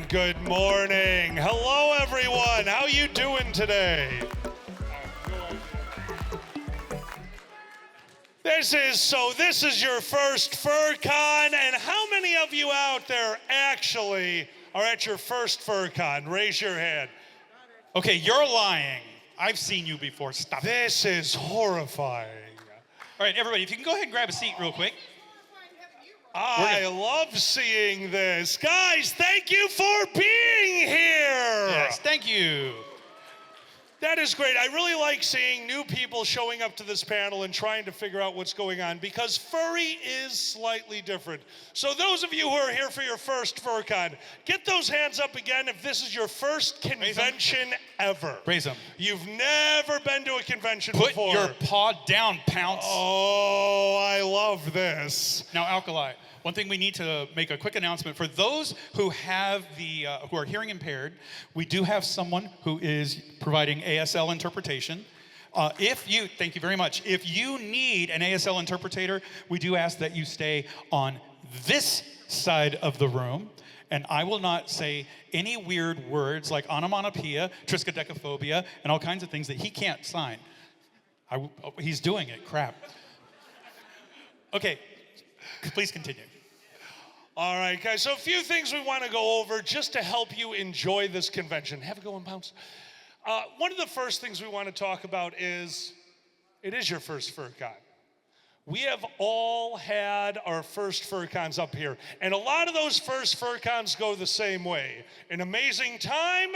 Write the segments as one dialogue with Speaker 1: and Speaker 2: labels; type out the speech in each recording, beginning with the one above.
Speaker 1: Good morning. Hello, everyone. How you doing today? This is your first FurCon, and how many of you out there actually are at your first FurCon? Raise your hand.
Speaker 2: Okay, you're lying. I've seen you before. Stop it.
Speaker 1: This is horrifying.
Speaker 2: All right, everybody, if you can go ahead and grab a seat real quick.
Speaker 1: I love seeing this. Guys, thank you for being here.
Speaker 2: Yes, thank you.
Speaker 1: That is great. I really like seeing new people showing up to this panel and trying to figure out what's going on because furry is slightly different. So those of you who are here for your first FurCon, get those hands up again if this is your first convention ever.
Speaker 2: Raise them.
Speaker 1: You've never been to a convention before.
Speaker 2: Put your paw down, Pounce.
Speaker 1: Oh, I love this.
Speaker 2: Now, Alkali, one thing we need to make a quick announcement. For those who have who are hearing impaired, we do have someone who is providing ASL interpretation. Thank you very much. If you need an ASL interpreter, we do ask that you stay on this side of the room. And I will not say any weird words like onomatopoeia, triskaidekaphobia, and all kinds of things that he can't sign. He's doing it, crap. Okay, please continue.
Speaker 1: All right, guys, so a few things we want to go over just to help you enjoy this convention. Have a go on, Bounce. One of the first things we want to talk about is, it is your first FurCon. We have all had our first FurCons up here, and a lot of those first FurCons go the same way. An amazing time,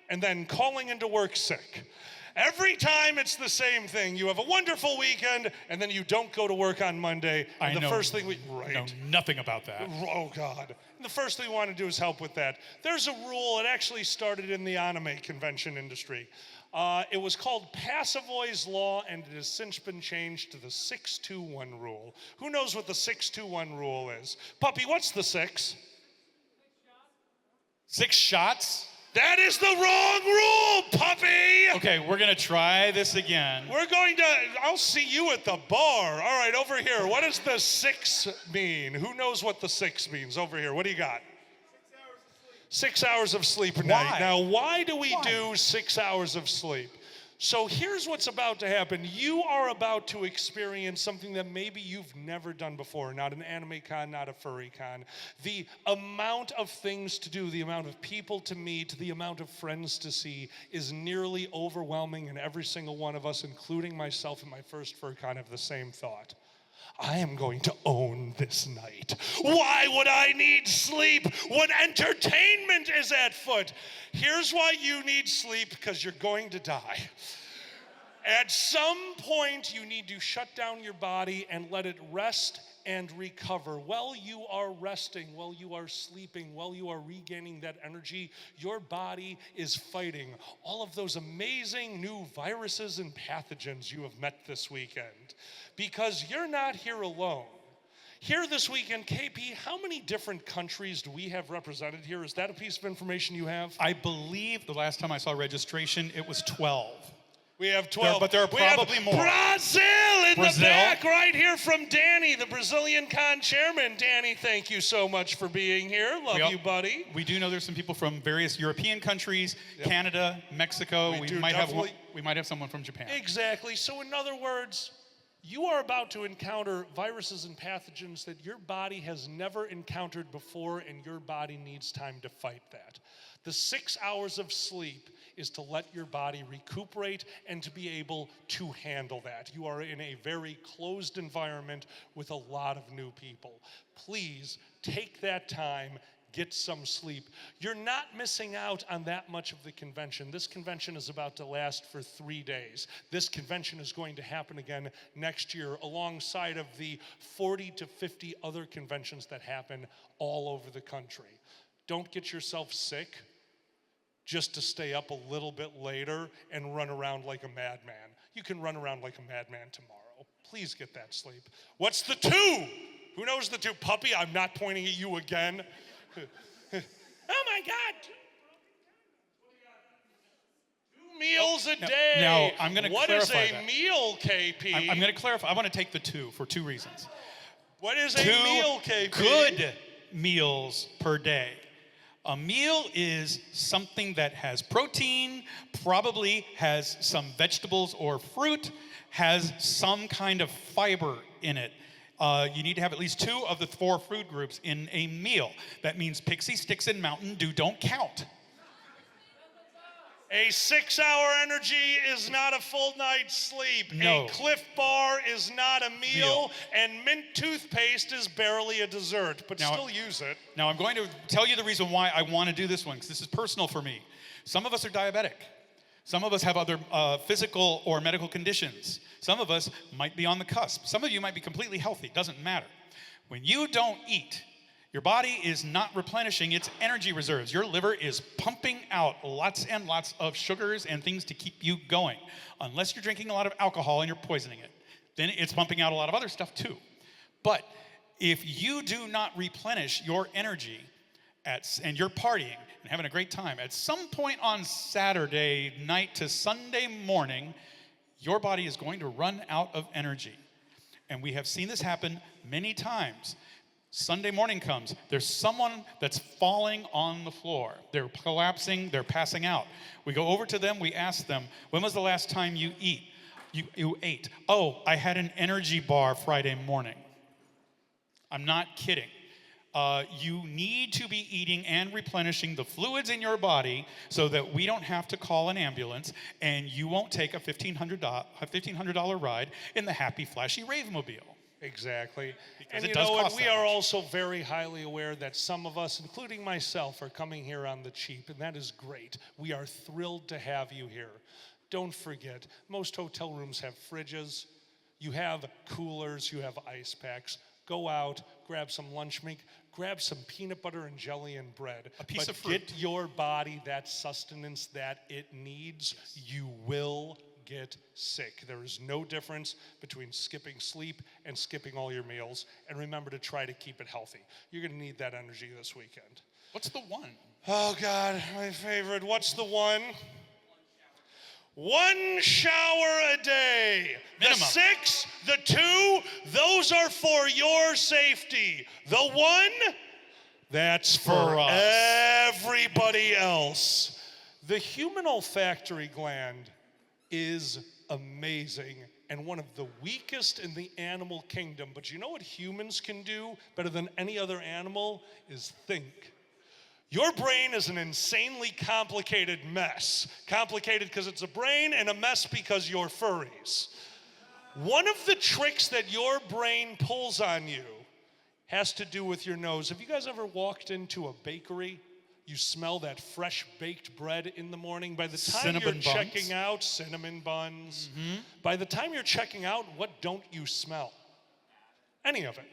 Speaker 1: and then calling into work sick. Every time it's the same thing. You have a wonderful weekend, and then you don't go to work on Monday. And I
Speaker 2: know nothing about that.
Speaker 1: Oh, God. And the first thing we want to do is help with that. There's a rule. It actually started in the anime convention industry. It was called Passavoy's Law, and it has since been changed to the 6-2-1 rule. Who knows what the 6-2-1 rule is? Puppy, what's the 6?
Speaker 2: 6 shots?
Speaker 1: That is the wrong rule, puppy!
Speaker 2: Okay, we're gonna try this again.
Speaker 1: I'll see you at the bar. All right, over here. What does the 6 mean? Who knows what the 6 means? Over here, what do you got? 6 hours of sleep a night. Now, why do we do 6 hours of sleep? So here's what's about to happen. You are about to experience something that maybe you've never done before. Not an anime con, not a furry con. The amount of things to do, the amount of people to meet, the amount of friends to see is nearly overwhelming, and every single one of us, including myself in my first FurCon, have the same thought. I am going to own this night. Why would I need sleep when entertainment is at foot? Here's why you need sleep, because you're going to die. At some point, you need to shut down your body and let it rest and recover. While you are resting, while you are sleeping, while you are regaining that energy, your body is fighting all of those amazing new viruses and pathogens you have met this weekend. Because you're not here alone. Here this weekend, KP, how many different countries do we have represented here? Is that a piece of information you have?
Speaker 2: I believe the last time I saw registration, it was 12.
Speaker 1: We have 12.
Speaker 2: But there are probably more.
Speaker 1: Brazil in the back, right here from Danny, the Brazilian con chairman. Danny, thank you so much for being here. Love you, buddy.
Speaker 2: We do know there's some people from various European countries, Canada, Mexico. We might have someone from Japan.
Speaker 1: Exactly. So in other words, you are about to encounter viruses and pathogens that your body has never encountered before, and your body needs time to fight that. The 6 hours of sleep is to let your body recuperate and to be able to handle that. You are in a very closed environment with a lot of new people. Please take that time. Get some sleep. You're not missing out on that much of the convention. This convention is about to last for 3 days. This convention is going to happen again next year alongside of the 40 to 50 other conventions that happen all over the country. Don't get yourself sick just to stay up a little bit later and run around like a madman. You can run around like a madman tomorrow. Please get that sleep. What's the 2? Who knows the 2? Puppy, I'm not pointing at you again. Oh my God. 2 meals a day.
Speaker 2: Now, I'm going to clarify
Speaker 1: What is a
Speaker 2: that.
Speaker 1: meal, KP?
Speaker 2: I'm going to clarify. I want to take the 2 for 2 reasons.
Speaker 1: What is a meal, KP?
Speaker 2: Good meals per day. A meal is something that has protein, probably has some vegetables or fruit, has some kind of fiber in it. You need to have at least 2 of the 4 food groups in a meal. That means Pixie Sticks and Mountain Dew don't count.
Speaker 1: A 6-hour energy is not a full night's sleep.
Speaker 2: No.
Speaker 1: A Cliff Bar is not a meal. And mint toothpaste is barely a dessert, but
Speaker 2: Now,
Speaker 1: still use it.
Speaker 2: Now, I'm going to tell you the reason why I want to do this one, because this is personal for me. Some of us are diabetic. Some of us have other physical or medical conditions. Some of us might be on the cusp. Some of you might be completely healthy. Doesn't matter. When you don't eat, your body is not replenishing its energy reserves. Your liver is pumping out lots and lots of sugars and things to keep you going. Unless you're drinking a lot of alcohol and you're poisoning it. Then it's pumping out a lot of other stuff too. But if you do not replenish your energy and you're partying and having a great time, at some point on Saturday night to Sunday morning, your body is going to run out of energy. And we have seen this happen many times. Sunday morning comes, there's someone that's falling on the floor. They're collapsing, they're passing out. We go over to them, we ask them, when was the last time you ate? Oh, I had an energy bar Friday morning. I'm not kidding. You need to be eating and replenishing the fluids in your body so that we don't have to call an ambulance and you won't take a $1,500 ride in the happy, flashy Rave-mobile.
Speaker 1: Exactly.
Speaker 2: Because
Speaker 1: and you know what? We are also very highly aware that some of us, including myself, are coming here on the cheap, and that is great. We are thrilled to have you here. Don't forget, most hotel rooms have fridges. You have coolers. You have ice packs. Go out, grab some lunch meat, grab some peanut butter and jelly and bread.
Speaker 2: A piece of fruit.
Speaker 1: Get your body that sustenance that it needs. Yes. You will get sick. There is no difference between skipping sleep and skipping all your meals. And remember to try to keep it healthy. You're going to need that energy this weekend.
Speaker 2: What's the one?
Speaker 1: Oh, God, my favorite. What's the one? 1 shower a day.
Speaker 2: Minimum.
Speaker 1: The 6, the 2, those are for your safety. The 1, that's for everybody else. The human olfactory gland is amazing and one of the weakest in the animal kingdom. But you know what humans can do better than any other animal is think. Your brain is an insanely complicated mess. Complicated because it's a brain and a mess because you're furries. One of the tricks that your brain pulls on you has to do with your nose. Have you guys ever walked into a bakery? You smell that fresh baked bread in the morning. By the time you're checking out, cinnamon buns. Mm-hmm. By the time you're checking out, what don't you smell? Any of it.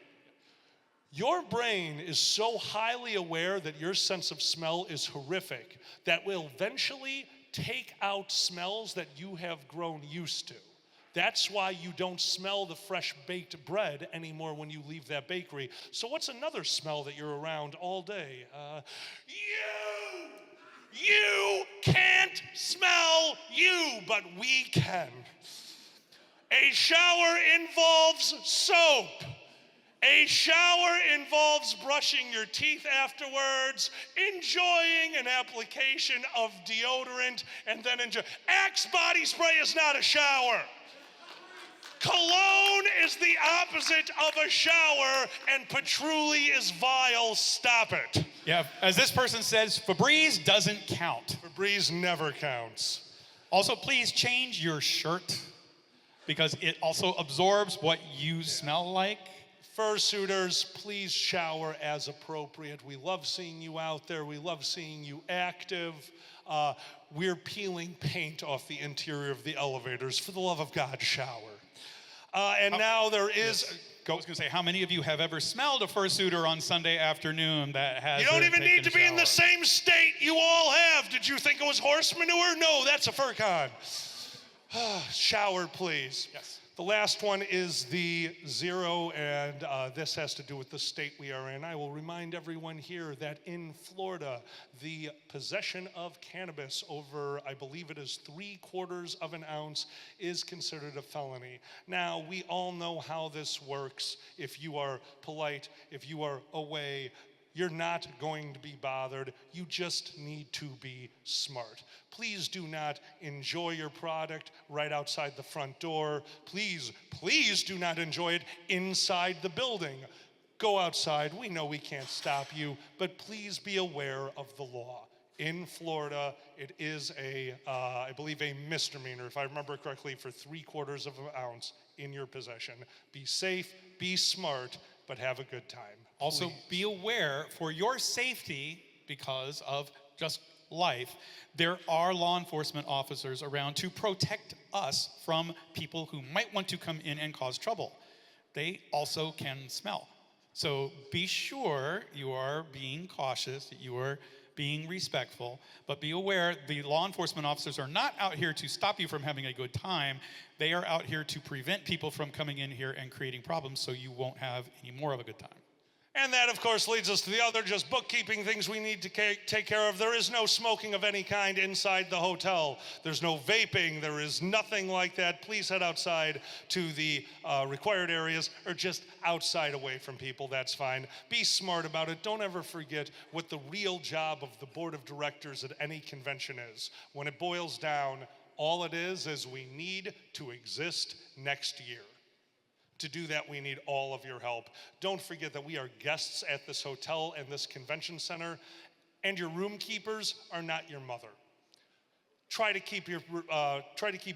Speaker 1: Your brain is so highly aware that your sense of smell is horrific that will eventually take out smells that you have grown used to. That's why you don't smell the fresh baked bread anymore when you leave that bakery. So what's another smell that you're around all day? You can't smell you, but we can. A shower involves soap. A shower involves brushing your teeth afterwards, enjoying an application of deodorant, and then Axe body spray is not a shower. Cologne is the opposite of a shower, and patchouli is vile. Stop it.
Speaker 2: Yeah, as this person says, Febreze doesn't count.
Speaker 1: Febreze never counts.
Speaker 2: Also, please change your shirt because it also absorbs what you smell like.
Speaker 1: Fursuiters, please shower as appropriate. We love seeing you out there. We love seeing you active. We're peeling paint off the interior of the elevators. For the love of God, shower. Now there is... Yes.
Speaker 2: I was going to say, how many of you have ever smelled a fursuiter on Sunday afternoon that has...
Speaker 1: You don't even need to be in the same state you all have. Did you think it was horse manure? No, that's a FurCon. Shower, please.
Speaker 2: Yes.
Speaker 1: The last one is the 0, and this has to do with the state we are in. I will remind everyone here that in Florida, the possession of cannabis over, I believe it is 3/4 of an ounce, is considered a felony. Now, we all know how this works. If you are polite, if you are away, You're not going to be bothered. You just need to be smart. Please do not enjoy your product right outside the front door. Please do not enjoy it inside the building. Go outside. We know we can't stop you, but please be aware of the law. In Florida, it is I believe a misdemeanor, if I remember correctly, for 3/4 of an ounce in your possession. Be safe, be smart, but have a good time.
Speaker 2: Also,
Speaker 1: Please.
Speaker 2: be aware for your safety, because of just life, there are law enforcement officers around to protect us from people who might want to come in and cause trouble. They also can smell. So be sure you are being cautious, that you are being respectful, but be aware the law enforcement officers are not out here to stop you from having a good time. They are out here to prevent people from coming in here and creating problems so you won't have any more of a good time.
Speaker 1: And that, of course, leads us to the other just bookkeeping things we need to take care of. There is no smoking of any kind inside the hotel. There's no vaping. There is nothing like that. Please head outside to the required areas or just outside away from people. That's fine. Be smart about it. Don't ever forget what the real job of the board of directors at any convention is. When it boils down, all it is we need to exist next year. To do that, we need all of your help. Don't forget that we are guests at this hotel and this convention center, and your room keepers are not your mother. Try to keep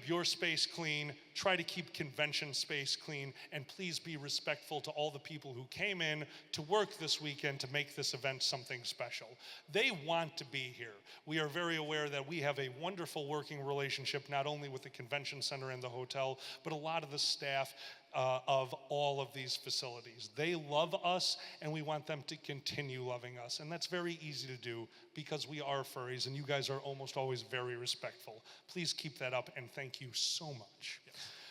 Speaker 1: your space clean. Try to keep convention space clean, and please be respectful to all the people who came in to work this weekend to make this event something special. They want to be here. We are very aware that we have a wonderful working relationship, not only with the convention center and the hotel, but a lot of the staff of all of these facilities. They love us, and we want them to continue loving us. And that's very easy to do because we are furries, and you guys are almost always very respectful. Please keep that up, and thank you so much.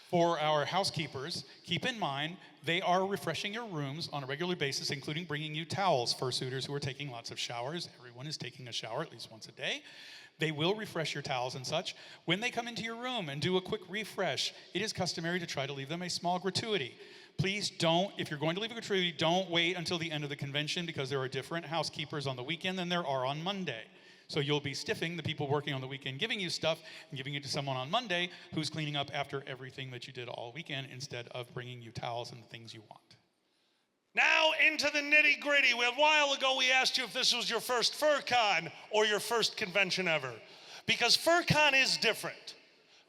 Speaker 2: For our housekeepers, keep in mind they are refreshing your rooms on a regular basis, including bringing you towels. Fursuiters who are taking lots of showers, everyone is taking a shower at least once a day. They will refresh your towels and such. When they come into your room and do a quick refresh, it is customary to try to leave them a small gratuity. Please don't, if you're going to leave a gratuity, don't wait until the end of the convention, because there are different housekeepers on the weekend than there are on Monday. So you'll be stiffing the people working on the weekend, giving you stuff and giving it to someone on Monday who's cleaning up after everything that you did all weekend instead of bringing you towels and the things you want.
Speaker 1: Now into the nitty gritty. A while ago we asked you if this was your first FurCon or your first convention ever, because FurCon is different.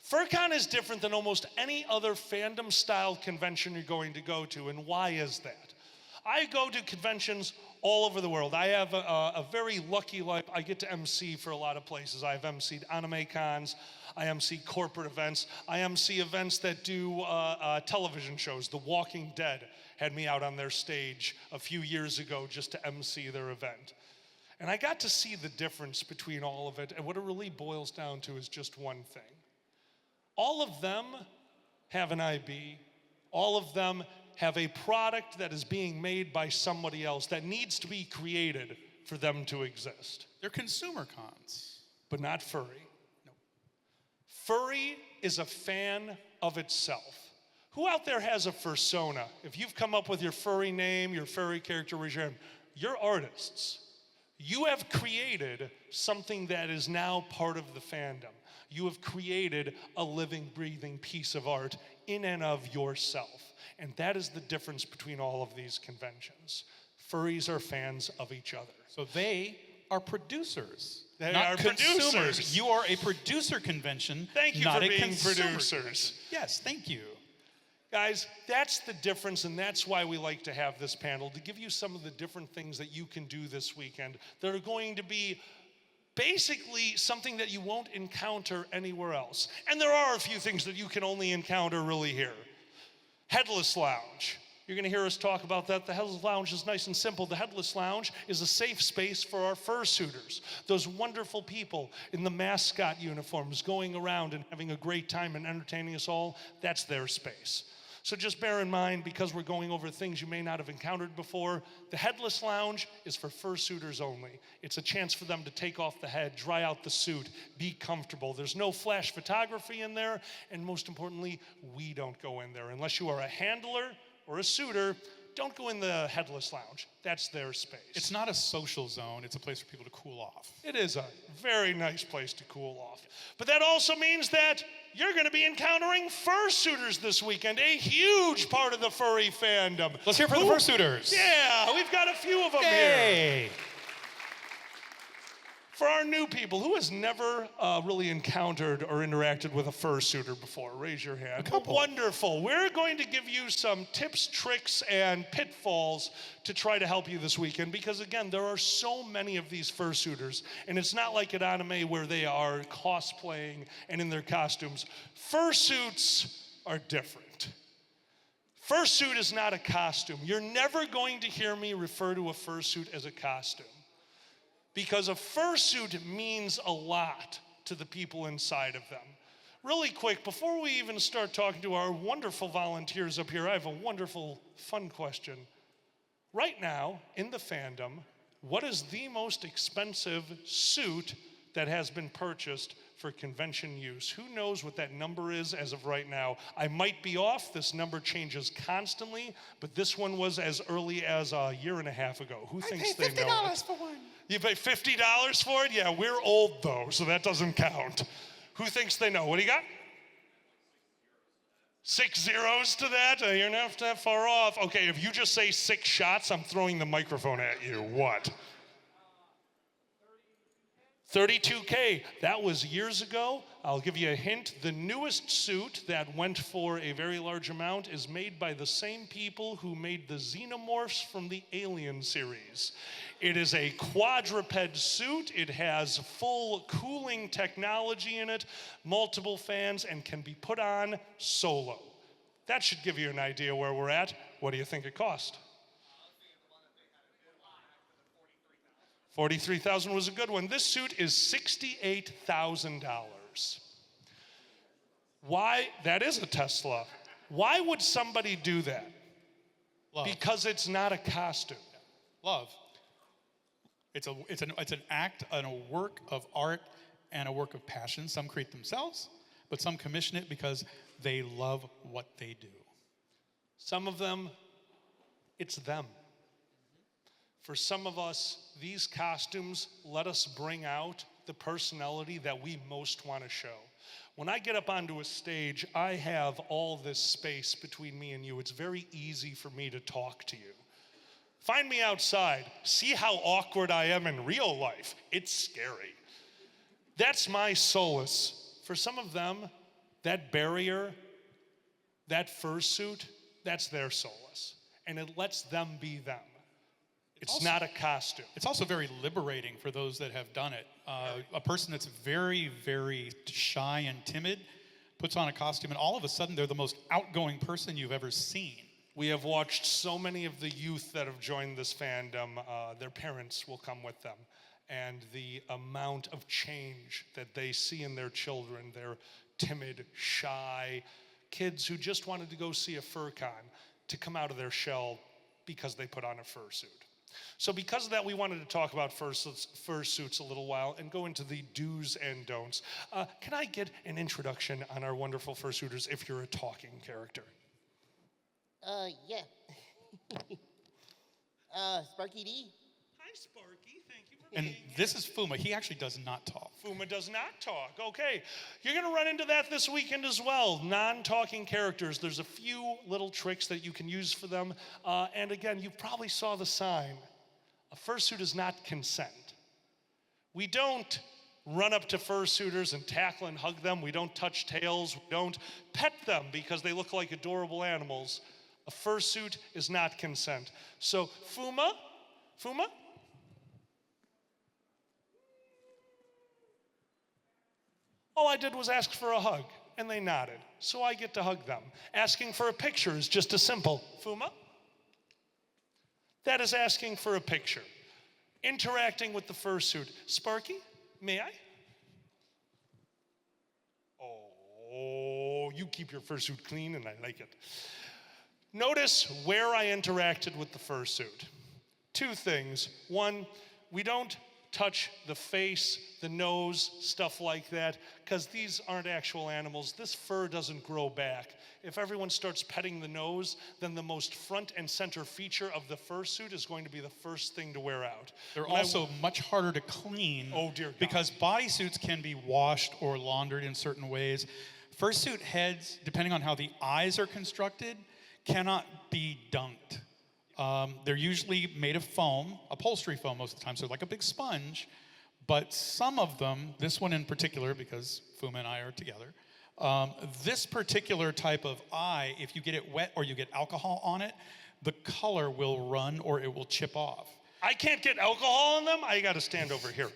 Speaker 1: FurCon is different than almost any other fandom style convention you're going to go to, and why is that? I go to conventions all over the world. I have a very lucky life. I get to MC for a lot of places. I've MC'd anime cons. I MC corporate events. I MC events that do television shows. The Walking Dead had me out on their stage a few years ago just to MC their event. And I got to see the difference between all of it, and what it really boils down to is just one thing. All of them have an IB. All of them have a product that is being made by somebody else that needs to be created for them to exist.
Speaker 2: They're consumer cons.
Speaker 1: But not furry.
Speaker 2: No.
Speaker 1: Furry is a fan of itself. Who out there has a fursona? If you've come up with your furry name, your furry character regime, you're artists. You have created something that is now part of the fandom. You have created a living, breathing piece of art in and of yourself. And that is the difference between all of these conventions. Furries are fans of each other.
Speaker 2: So they are producers.
Speaker 1: They
Speaker 2: not
Speaker 1: are
Speaker 2: consumers.
Speaker 1: producers.
Speaker 2: You are a producer convention,
Speaker 1: Thank you
Speaker 2: not
Speaker 1: for
Speaker 2: a
Speaker 1: being
Speaker 2: consumer
Speaker 1: producers.
Speaker 2: convention. Yes, thank you.
Speaker 1: Guys, that's the difference, and that's why we like to have this panel, to give you some of the different things that you can do this weekend that are going to be basically something that you won't encounter anywhere else. And there are a few things that you can only encounter really here. Headless Lounge. You're going to hear us talk about that. The Headless Lounge is nice and simple. The Headless Lounge is a safe space for our fursuiters, those wonderful people in the mascot uniforms going around and having a great time and entertaining us all. That's their space. So just bear in mind, because we're going over things you may not have encountered before, the Headless Lounge is for fursuiters only. It's a chance for them to take off the head, dry out the suit, be comfortable. There's no flash photography in there, and most importantly, we don't go in there. Unless you are a handler or a suitor, don't go in the headless lounge. That's their space.
Speaker 2: It's not a social zone. It's a place for people to cool off.
Speaker 1: It is a very nice place to cool off. But that also means that you're going to be encountering fursuiters this weekend, a huge part of the furry fandom.
Speaker 2: Let's hear for the fursuiters.
Speaker 1: Yeah, we've got a few of them here. For our new people, who has never really encountered or interacted with a fursuiter before? Raise your hand.
Speaker 2: A couple.
Speaker 1: Wonderful. We're going to give you some tips, tricks, and pitfalls to try to help you this weekend because, again, there are so many of these fursuiters, and it's not like at anime where they are cosplaying and in their costumes. Fursuits are different. Fursuit is not a costume. You're never going to hear me refer to a fursuit as a costume. Because a fursuit means a lot to the people inside of them. Really quick, before we even start talking to our wonderful volunteers up here, I have a wonderful, fun question. Right now, in the fandom, what is the most expensive suit that has been purchased for convention use? Who knows what that number is as of right now? I might be off. This number changes constantly, but this one was as early as a year and a half ago. Who thinks they know?
Speaker 3: $50 for one.
Speaker 1: You pay $50 for it? Yeah, we're old though, so that doesn't count. Who thinks they know? What do you got? 6 zeros to that? You're not that far off. Okay, if you just say 6 shots, I'm throwing the microphone at you. What? 32K. That was years ago. I'll give you a hint. The newest suit that went for a very large amount is made by the same people who made the xenomorphs from the Alien series. It is a quadruped suit. It has full cooling technology in it, multiple fans, and can be put on solo. That should give you an idea where we're at. What do you think it cost? $43,000 was a good one. This suit is $68,000. Why? That is a Tesla. Why would somebody do that?
Speaker 2: Love.
Speaker 1: Because it's not a costume.
Speaker 2: Love. It's an act and a work of art and a work of passion. Some create themselves, but some commission it because they love what they do.
Speaker 1: Some of them, it's them. For some of us, these costumes let us bring out the personality that we most want to show. When I get up onto a stage, I have all this space between me and you. It's very easy for me to talk to you. Find me outside. See how awkward I am in real life. It's scary. That's my solace. For some of them, that barrier, that fursuit, that's their solace. And it lets them be them. It's also not a costume.
Speaker 2: It's also very liberating for those that have done it. A person that's very, very shy and timid puts on a costume, and all of a sudden they're the most outgoing person you've ever seen.
Speaker 1: We have watched so many of the youth that have joined this fandom. Their parents will come with them. And the amount of change that they see in their children, their timid, shy kids who just wanted to go see a FurCon, to come out of their shell because they put on a fursuit. So because of that, we wanted to talk about fursuits a little while and go into the do's and don'ts. Can I get an introduction on our wonderful fursuiters if you're a talking character?
Speaker 3: Yeah. Sparky D.
Speaker 1: Hi, Sparky. Thank you for
Speaker 2: And
Speaker 1: being here.
Speaker 2: this is Fuma. He actually does not talk.
Speaker 1: Fuma does not talk. Okay. You're going to run into that this weekend as well. Non-talking characters. There's a few little tricks that you can use for them. And again, you probably saw the sign. A fursuit is not consent. We don't run up to fursuiters and tackle and hug them. We don't touch tails. We don't pet them because they look like adorable animals. A fursuit is not consent. So, Fuma? All I did was ask for a hug, and they nodded. So I get to hug them. Asking for a picture is just a simple, Fuma? That is asking for a picture. Interacting with the fursuit. Sparky, may I? Oh, you keep your fursuit clean, and I like it. Notice where I interacted with the fursuit. Two things. One, we don't touch the face, the nose, stuff like that, because these aren't actual animals. This fur doesn't grow back. If everyone starts petting the nose, then the most front and center feature of the fursuit is going to be the first thing to wear out.
Speaker 2: They're also much harder to clean.
Speaker 1: Oh, dear God.
Speaker 2: Because bodysuits can be washed or laundered in certain ways. Fursuit heads, depending on how the eyes are constructed, cannot be dunked. They're usually made of foam, upholstery foam most of the time, so like a big sponge. But some of them, this one in particular, because Fuma and I are together, this particular type of eye, if you get it wet or you get alcohol on it, the color will run or it will chip off.
Speaker 1: I can't get alcohol on them? I got to stand over here.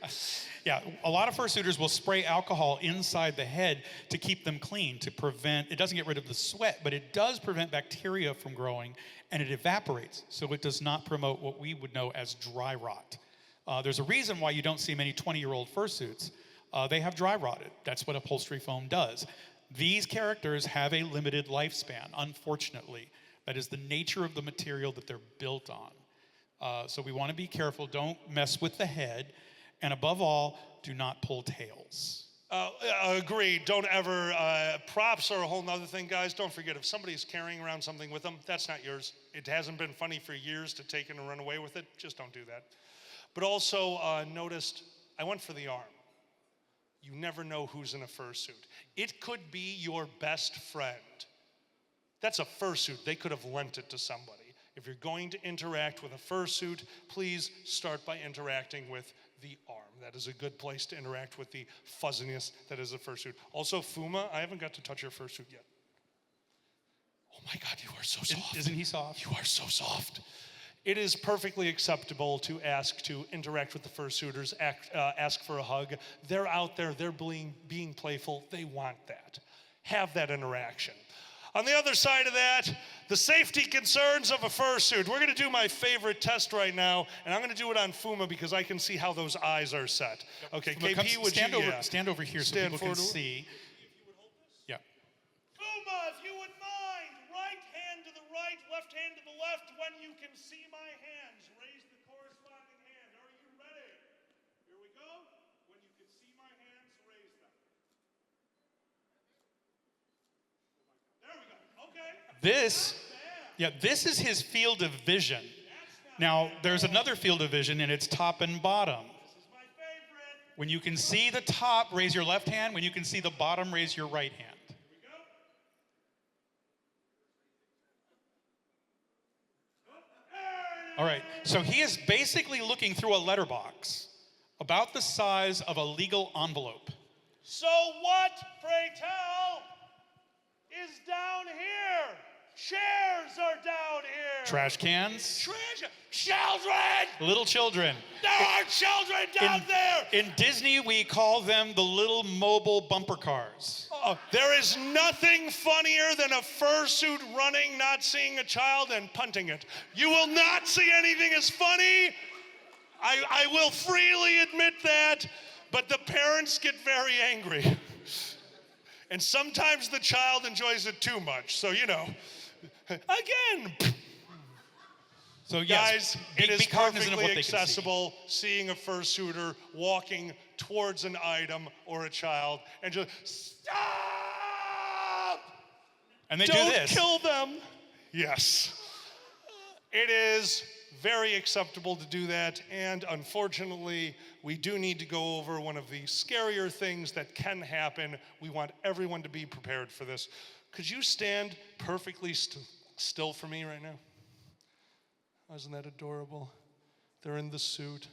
Speaker 2: Yeah, a lot of fursuiters will spray alcohol inside the head to keep them clean, to prevent, it doesn't get rid of the sweat, but it does prevent bacteria from growing, and it evaporates, so it does not promote what we would know as dry rot. There's a reason why you don't see many 20-year-old fursuits. They have dry rotted. That's what upholstery foam does. These characters have a limited lifespan, unfortunately. That is the nature of the material that they're built on. So we want to be careful. Don't mess with the head. And above all, do not pull tails.
Speaker 1: Agreed. Don't ever, props are a whole nother thing, guys. Don't forget, if somebody's carrying around something with them, that's not yours. It hasn't been funny for years to take it and run away with it. Just don't do that. But also noticed, I went for the arm. You never know who's in a fursuit. It could be your best friend. That's a fursuit. They could have lent it to somebody. If you're going to interact with a fursuit, please start by interacting with the arm. That is a good place to interact with the fuzziness that is a fursuit. Also, Fuma, I haven't got to touch your fursuit yet. Oh my God, you are so soft.
Speaker 2: Isn't he soft?
Speaker 1: You are so soft. It is perfectly acceptable to ask to interact with the fursuiters, ask for a hug. They're out there, they're being playful, they want that. Have that interaction. On the other side of that, the safety concerns of a fursuit. We're gonna do my favorite test right now, and I'm gonna do it on Fuma because I can see how those eyes are set. Okay,
Speaker 2: Fuma,
Speaker 1: KP, would
Speaker 2: stand
Speaker 1: you?
Speaker 2: over, stand over here so people can see. Yeah.
Speaker 1: Fuma, if you would mind, right hand to the right, left hand to the left. When you can see my hands, raise the corresponding hand. Are you ready? Here we go. When you can see my hands, raise them. There we go. Okay.
Speaker 2: This is his field of vision. Now, there's another field of vision, and it's top and bottom.
Speaker 1: This is my favorite.
Speaker 2: When you can see the top, raise your left hand. When you can see the bottom, raise your right hand.
Speaker 1: Here we go.
Speaker 2: All right, so he is basically looking through a letterbox about the size of a legal envelope.
Speaker 1: So what, pray tell, is down here? Chairs are down here.
Speaker 2: Trash cans,
Speaker 1: Treasure. Children!
Speaker 2: little children.
Speaker 1: There are children down there!
Speaker 2: In Disney, we call them the little mobile bumper cars.
Speaker 1: Oh, there is nothing funnier than a fursuit running, not seeing a child, and punting it. You will not see anything as funny. I will freely admit that, but the parents get very angry. And sometimes the child enjoys it too much, so you know. Again.
Speaker 2: So yes,
Speaker 1: Guys, it is
Speaker 2: be cognizant of what
Speaker 1: perfectly
Speaker 2: they can see.
Speaker 1: accessible seeing a fursuiter walking towards an item or a child and just stop!
Speaker 2: And they
Speaker 1: Don't
Speaker 2: do this.
Speaker 1: kill them. Yes. It is very acceptable to do that, and unfortunately, we do need to go over one of the scarier things that can happen. We want everyone to be prepared for this. Could you stand perfectly still for me right now? Isn't that adorable? They're in the suit.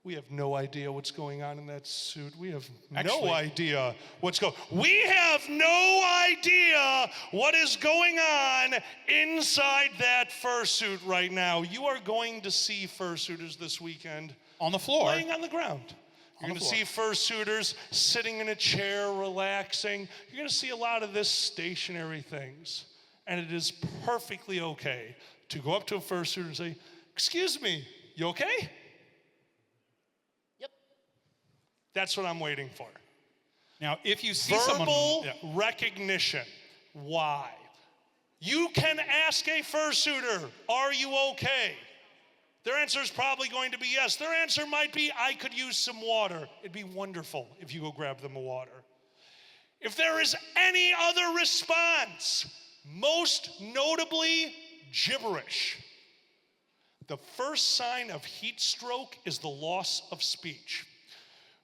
Speaker 1: We have no idea what's going on in that suit. We have no idea what's going on. We have no idea what is going on inside that fursuit right now. You are going to see fursuiters this weekend
Speaker 2: On the floor.
Speaker 1: laying on the ground. You're going to see fursuiters sitting in a chair, relaxing. You're going to see a lot of this stationary things. And it is perfectly okay to go up to a fursuiter and say, "Excuse me, you okay?"
Speaker 3: Yep.
Speaker 1: That's what I'm waiting for.
Speaker 2: Now, if you see
Speaker 1: Verbal
Speaker 2: someone,
Speaker 1: recognition. Why? You can ask a fursuiter, "Are you okay?" Their answer is probably going to be yes. Their answer might be, I could use some water. It'd be wonderful if you go grab them a water. If there is any other response, most notably gibberish. The first sign of heat stroke is the loss of speech.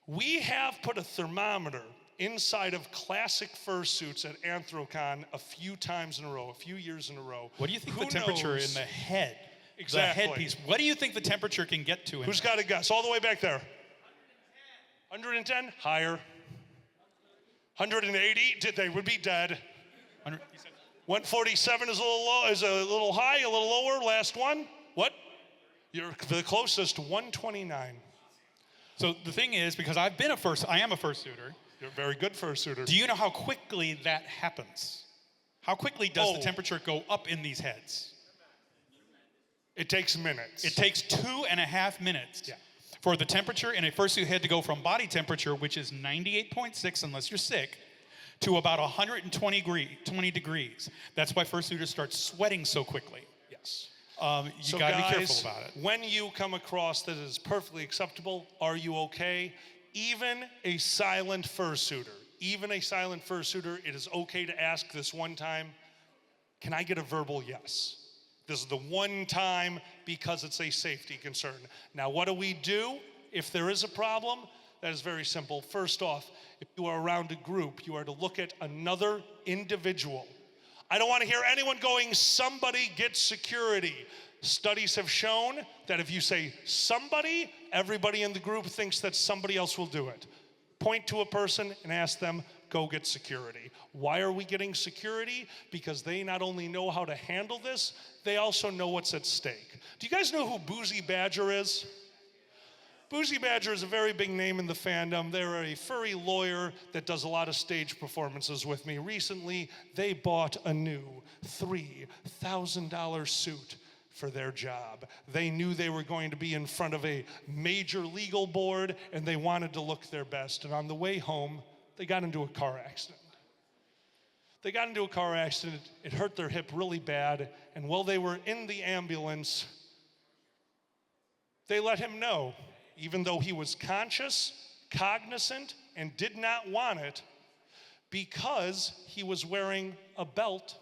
Speaker 1: We have put a thermometer inside of classic fursuits at Anthrocon a few times in a row, a few years in a row.
Speaker 2: What do you think
Speaker 1: Who
Speaker 2: the temperature
Speaker 1: knows?
Speaker 2: in the head?
Speaker 1: Exactly.
Speaker 2: The headpiece. What do you think the temperature can get to in
Speaker 1: Who's
Speaker 2: there?
Speaker 1: got a guess? All the way back there. 110? Higher. 180? They would be dead. 147 is a little low, is a little high, a little lower. Last one. What? You're the closest, 129.
Speaker 2: So the thing is, because I am a fursuiter.
Speaker 1: You're a very good fursuiter.
Speaker 2: Do you know how quickly that happens? How quickly does the temperature go up in these heads?
Speaker 1: It takes minutes.
Speaker 2: It takes 2.5 minutes for the temperature in a fursuit head to go from body temperature, which is 98.6 unless you're sick, to about 120 degrees. That's why fursuiters start sweating so quickly.
Speaker 1: Yes.
Speaker 2: You got to be careful about it.
Speaker 1: When you come across that is perfectly acceptable, are you okay? Even a silent fursuiter, it is okay to ask this one time, can I get a verbal yes? This is the one time because it's a safety concern. Now, what do we do if there is a problem? That is very simple. First off, if you are around a group, you are to look at another individual. I don't want to hear anyone going, somebody get security. Studies have shown that if you say somebody, everybody in the group thinks that somebody else will do it. Point to a person and ask them, go get security. Why are we getting security? Because they not only know how to handle this, they also know what's at stake. Do you guys know who Boozy Badger is? Boozy Badger is a very big name in the fandom. They're a furry lawyer that does a lot of stage performances with me. Recently, they bought a new $3,000 suit for their job. They knew they were going to be in front of a major legal board, and they wanted to look their best. And on the way home, they got into a car accident. It hurt their hip really bad, and while they were in the ambulance, they let him know, even though he was conscious, cognizant, and did not want it, because he was wearing a belt,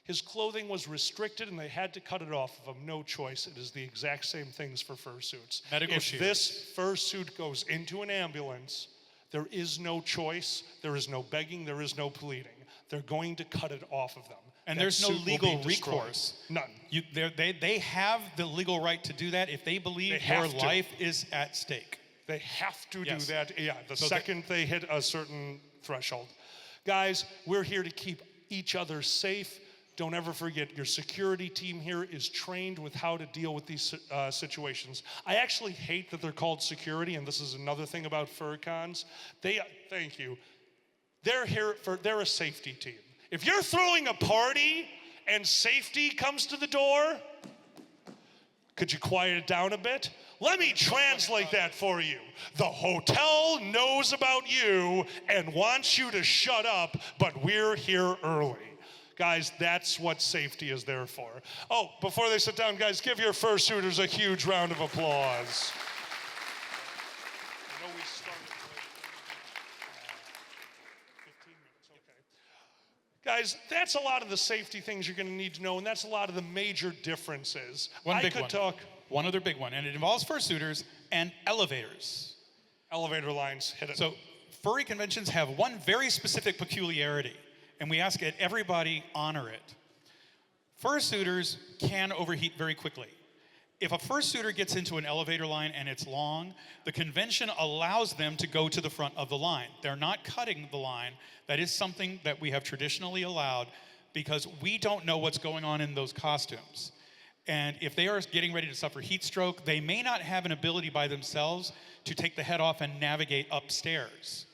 Speaker 1: his clothing was restricted and they had to cut it off of him. No choice. It is the exact same things for fursuits. If this fursuit goes into an ambulance, there is no choice, there is no begging, there is no pleading. They're going to cut it off of them.
Speaker 2: And there's no legal recourse.
Speaker 1: None.
Speaker 2: They have the legal right to do that if they believe your life is at stake.
Speaker 1: They have to do that, the second they hit a certain threshold. Guys, we're here to keep each other safe. Don't ever forget, your security team here is trained with how to deal with these situations. I actually hate that they're called security, and this is another thing about FurCons. Thank you. They're a safety team. If you're throwing a party and safety comes to the door, could you quiet it down a bit? Let me translate that for you. The hotel knows about you and wants you to shut up, but we're here early. Guys, that's what safety is there for. Oh, before they sit down, guys, give your fursuiters a huge round of applause. I know we started late. 15 minutes, okay. Guys, that's a lot of the safety things you're going to need to know, and that's a lot of the major differences.
Speaker 2: One other big one, and it involves fursuiters and elevators.
Speaker 1: Elevator lines, hit it.
Speaker 2: So furry conventions have one very specific peculiarity, and we ask that everybody honor it. Fursuiters can overheat very quickly. If a fursuiter gets into an elevator line and it's long, the convention allows them to go to the front of the line. They're not cutting the line. That is something that we have traditionally allowed because we don't know what's going on in those costumes. And if they are getting ready to suffer heat stroke, they may not have an ability by themselves to take the head off and navigate upstairs.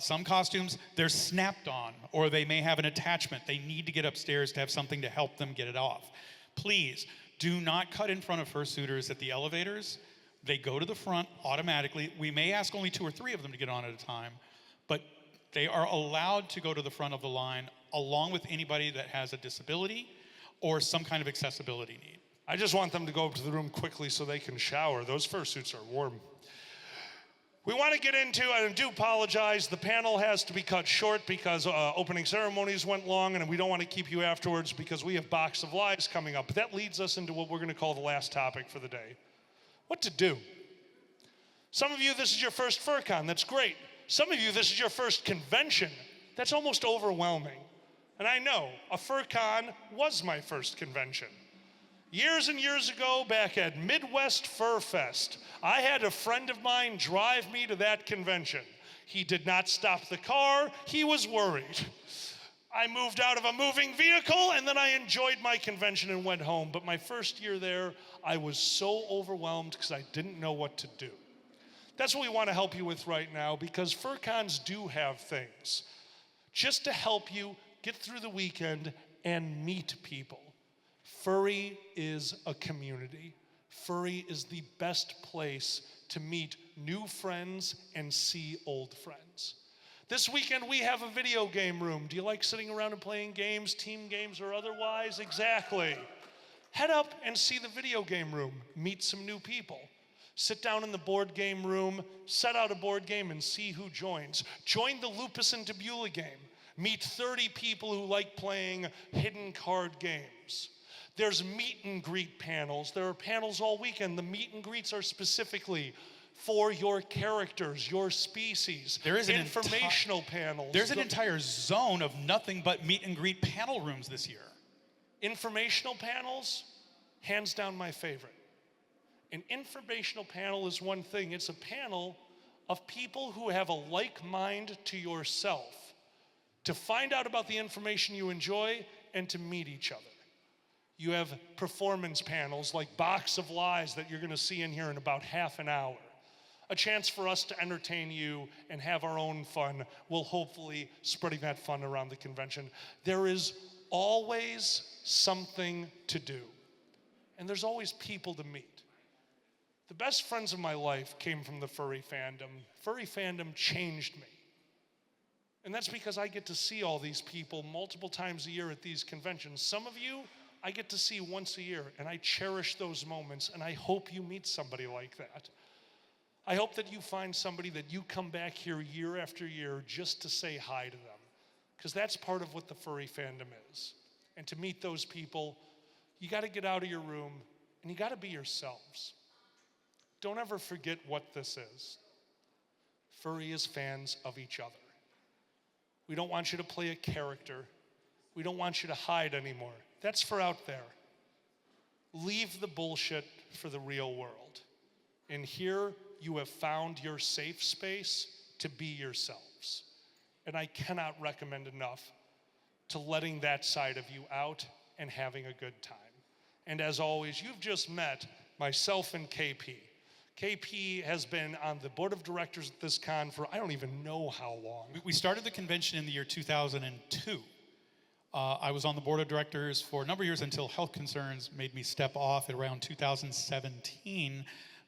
Speaker 2: Some costumes, they're snapped on, or they may have an attachment. They need to get upstairs to have something to help them get it off. Please, do not cut in front of fursuiters at the elevators. They go to the front automatically. We may ask only 2 or 3 of them to get on at a time, but they are allowed to go to the front of the line along with anybody that has a disability or some kind of accessibility need.
Speaker 1: I just want them to go up to the room quickly so they can shower. Those fursuits are warm. We want to get into, I do apologize, the panel has to be cut short because opening ceremonies went long, and we don't want to keep you afterwards because we have Box of Lies coming up. But that leads us into what we're going to call the last topic for the day. What to do. Some of you, this is your first FurCon. That's great. Some of you, this is your first convention. That's almost overwhelming. And I know, a FurCon was my first convention. Years and years ago, back at Midwest Fur Fest, I had a friend of mine drive me to that convention. He did not stop the car. He was worried. I moved out of a moving vehicle, and then I enjoyed my convention and went home. But my first year there, I was so overwhelmed because I didn't know what to do. That's what we want to help you with right now, because FurCons do have things just to help you get through the weekend and meet people. Furry is a community. Furry is the best place to meet new friends and see old friends. This weekend we have a video game room. Do you like sitting around and playing games, team games or otherwise? Exactly. Head up and see the video game room. Meet some new people. Sit down in the board game room, set out a board game and see who joins. Join the Lupus and Tabula game. Meet 30 people who like playing hidden card games. There's meet and greet panels. There are panels all weekend. The meet and greets are specifically for your characters, your species.
Speaker 2: There is an
Speaker 1: informational panels.
Speaker 2: There's an entire zone of nothing but meet and greet panel rooms this year.
Speaker 1: Informational panels, hands down my favorite. An informational panel is one thing. It's a panel of people who have a like mind to yourself to find out about the information you enjoy and to meet each other. You have performance panels like Box of Lies that you're going to see in here in about half an hour. A chance for us to entertain you and have our own fun while hopefully spreading that fun around the convention. There is always something to do, and there's always people to meet. The best friends of my life came from the furry fandom. Furry fandom changed me. And that's because I get to see all these people multiple times a year at these conventions. Some of you, I get to see once a year, and I cherish those moments, and I hope you meet somebody like that. I hope that you find somebody that you come back here year after year just to say hi to them, because that's part of what the furry fandom is. And to meet those people, you got to get out of your room, and you got to be yourselves. Don't ever forget what this is. Furry is fans of each other. We don't want you to play a character. We don't want you to hide anymore. That's for out there. Leave the bullshit for the real world. And here you have found your safe space to be yourselves. And I cannot recommend enough to letting that side of you out and having a good time. And as always, you've just met myself and KP. KP has been on the board of directors at this con for I don't even know how long.
Speaker 2: We started the convention in the year 2002. I was on the board of directors for a number of years until health concerns made me step off at around 2017,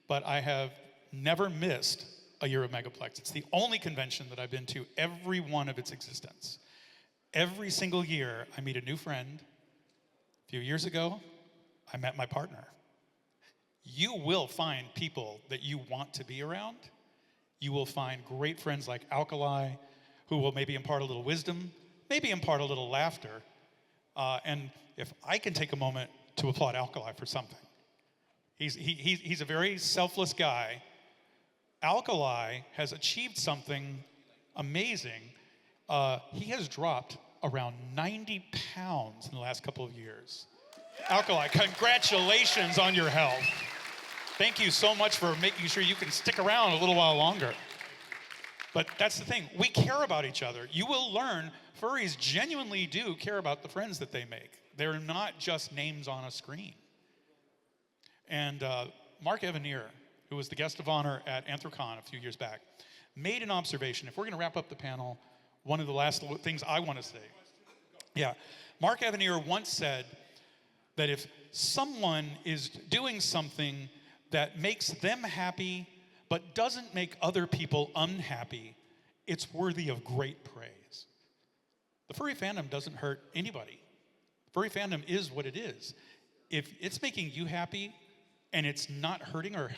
Speaker 2: but I have never missed a year of Megaplex. It's the only convention that I've been to every one of its existence. Every single year, I meet a new friend. A few years ago, I met my partner. You will find people that you want to be around. You will find great friends like Alkali, who will maybe impart a little wisdom, maybe impart a little laughter. And if I can take a moment to applaud Alkali for something. He's a very selfless guy. Alkali has achieved something amazing. He has dropped around 90 pounds in the last couple of years. Alkali, congratulations on your health. Thank you so much for making sure you can stick around a little while longer. But that's the thing, we care about each other. You will learn furries genuinely do care about the friends that they make. They're not just names on a screen. And Mark Evanier, who was the guest of honor at Anthrocon a few years back, made an observation. If we're going to wrap up the panel, one of the last things I want to say. Yeah, Mark Evanier once said that if someone is doing something that makes them happy but doesn't make other people unhappy, it's worthy of great praise. The furry fandom doesn't hurt anybody. Furry fandom is what it is. if it's making you happy and it's not hurting or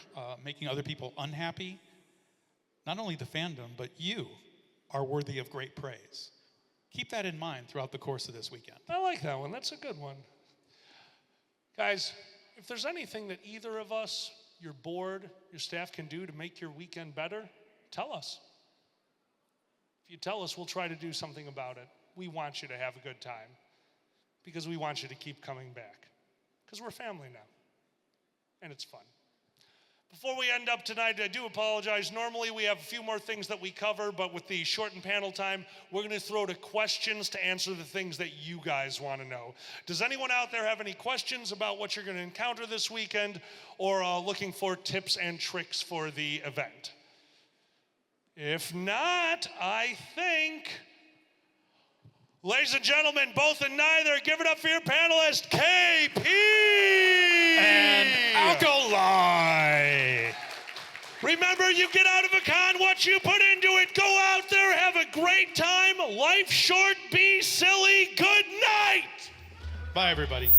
Speaker 2: making other people unhappy, not only the fandom, but you are worthy of great praise. Keep that in mind throughout the course of this weekend.
Speaker 1: I like that one. That's a good one. Guys, if there's anything that either of us, your board, your staff can do to make your weekend better, tell us. If you tell us, we'll try to do something about it. We want you to have a good time because we want you to keep coming back because we're family now and it's fun. Before we end up tonight, I do apologize. Normally we have a few more things that we cover, but with the shortened panel time, we're going to throw to questions to answer the things that you guys want to know. Does anyone out there have any questions about what you're going to encounter this weekend or looking for tips and tricks for the event? If not, I think, ladies and gentlemen, both and neither, give it up for your panelist, KP!
Speaker 2: And Alkali!
Speaker 1: Remember, you get out of a con what you put into it. Go out there, have a great time. Life's short, be silly. Good night!
Speaker 2: Bye, everybody.